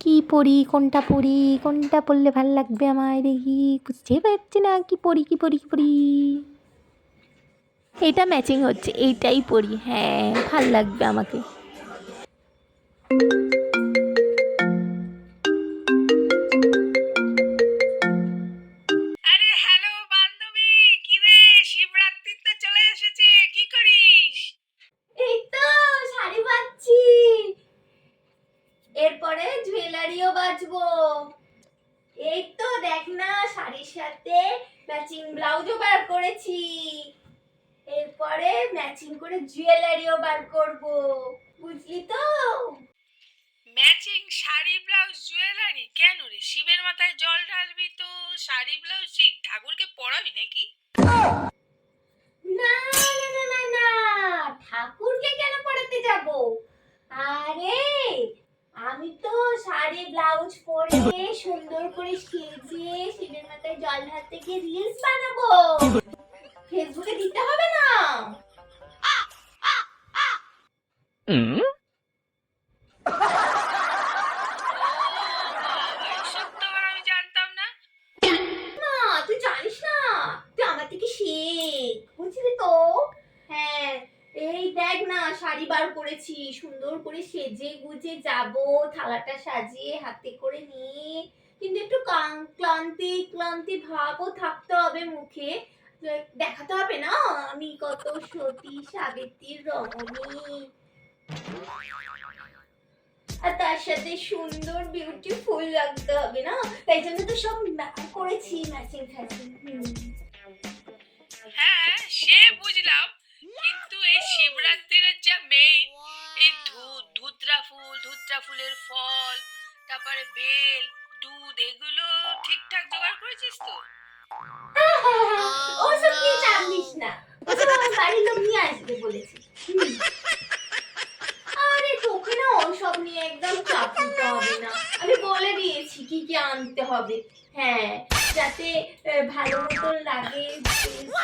কি পড়ি, কোনটা পড়ি, কোনটা পড়লে ভাল লাগবে আমায় দেখি, বুঝতেই পারছি না কি পড়ি কি পড়ি কি পড়ি। এটা ম্যাচিং হচ্ছে, এইটাই পড়ি, হ্যাঁ ভাল লাগবে আমাকে। আরে হ্যালো বান্ধবী, কি রে, শিবরাত্রি তো চলে এসেছে, কি করিস? এই তো শাড়ি বাঁধছি, এরপরে জুয়েলারিও বাজবো। এই তো দেখ না, শাড়ির সাথে ম্যাচিং ব্লাউজও বার করেছি, এরপরে ম্যাচিং করে জুয়েলারিও বার করব, বুঝলি তো? ম্যাচিং শাড়ি ব্লাউজ জুয়েলারি কেন রে? শিবের মাথায় জল ঢালবি তো শাড়ি ব্লাউজ ঠিক ঠাকুরকে পরাবি নাকি? না না না না না, ঠাকুরকে কেন পড়াতে যাব? আরে আমি তো শাড়ি ব্লাউজ পরে সুন্দর করে সেজে শিবের মাথায় জল ঢালতে গিয়ে রিলস বানাবো, ফেসবুকে দিতে হবে না? এসব তো আর আমি জানতাম না। না তুই জানিস না, তুই আমার থেকে শেখ, বুঝলি তো? হ্যাঁ, এই দেখ না শাড়ি বার করেছি, সুন্দর করে সেজে গুজে যাব, থালাটা সাজিয়ে হাতে করে নিয়ে, কিন্তু একটু ক্লান্তি ক্লান্তি ভাবও থাকতে হবে মুখে, দেখাতে হবে না আমি কত সতী সাবিত্রী রমণী, আর তার সাথে সুন্দর বিউটিফুল লাগতে হবে না, তাই জন্য তো সব করেছি ম্যাচিং ফ্যাচিং। হ্যাঁ সে বুঝলাম, কিন্তু এই শিবরাত্রির যা মেইন, এই ধুত্রা ফুলের ফল, তারপরে বেল, দুধ, এগুলো ঠিকঠাক জোগাড় করেছিস তো? ওসব নিয়ে চাপ নিস না, ওসব আমার বাড়ির লোক নিয়ে আসবে বলেছে। আরে তোকে না ওসব নিয়ে একদম চাপ নিতে হবে না, আমি বলে দিয়েছি কি কি আনতে হবে। হ্যাঁ, যাতে ভালো মতন লাগে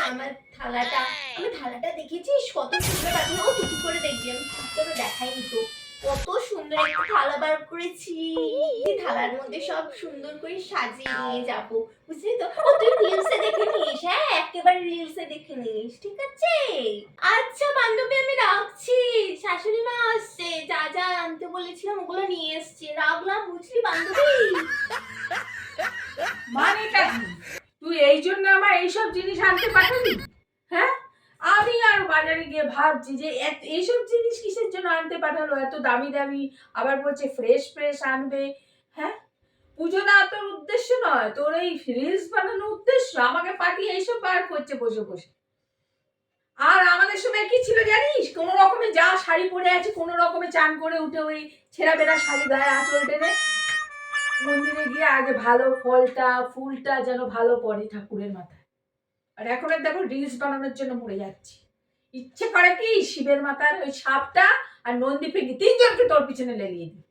আমার থালাটা। আমি থালাটা দেখেছিস কত সুন্দর লাগে, ও টুকু করে দেখবি, আমি ঠিক করে দেখাইনি তো, কত সুন্দর একটা থালা বার করেছি, থালার মধ্যে সব সুন্দর করে সাজিয়ে নিয়ে যাবো, বুঝলি তো? ও তুই রিলসে দেখে নিস, হ্যাঁ একেবারে রিলসে দেখে নিস, ঠিক আছে? আচ্ছা বান্ধবী আমি রাখছি, শাশুড়ি মা আসছে, যা যা আনতে বলেছিলাম ওগুলো নিয়ে এসছে, রাখলাম, বুঝলি বান্ধবী? মানেটা কি? তুই এই জন্য আমার এইসব জিনিস আনতে পাঠাবি? হ্যাঁ, আমি আর বাজারে গিয়ে ভাবছি যে এইসব জিনিস কিসের জন্য আনতে পাঠালো, এত দামি দামি, আবার বলছে ফ্রেশ ফ্রেশ আনবে। হ্যাঁ, পুজো না তোর উদ্দেশ্য নয়, তোর এই রিলস বানানোর উদ্দেশ্য, আমাকে পাঠিয়ে এইসব বার করছে বসে বসে। আর আমাদের সময় কি ছিল জানিস, কোনো রকমে যা শাড়ি পরে আছে, কোনো রকমে চান করে উঠে ওই ছেঁড়া বেড়া শাড়ি গায়ে আঁচল টেনে মন্দিরে গিয়ে আগে ভালো ফলটা ফুলটা যেন ভালো পড়ে ঠাকুরের মাথায়। আর এখন আর দেখো রিলস বানানোর জন্য মরে যাচ্ছি। ইচ্ছে করে কি শিবের মাথার ওই সাপটা আর নন্দী ফেঁকি তিনজনকে তোর পিছনে লেলিয়ে দিই।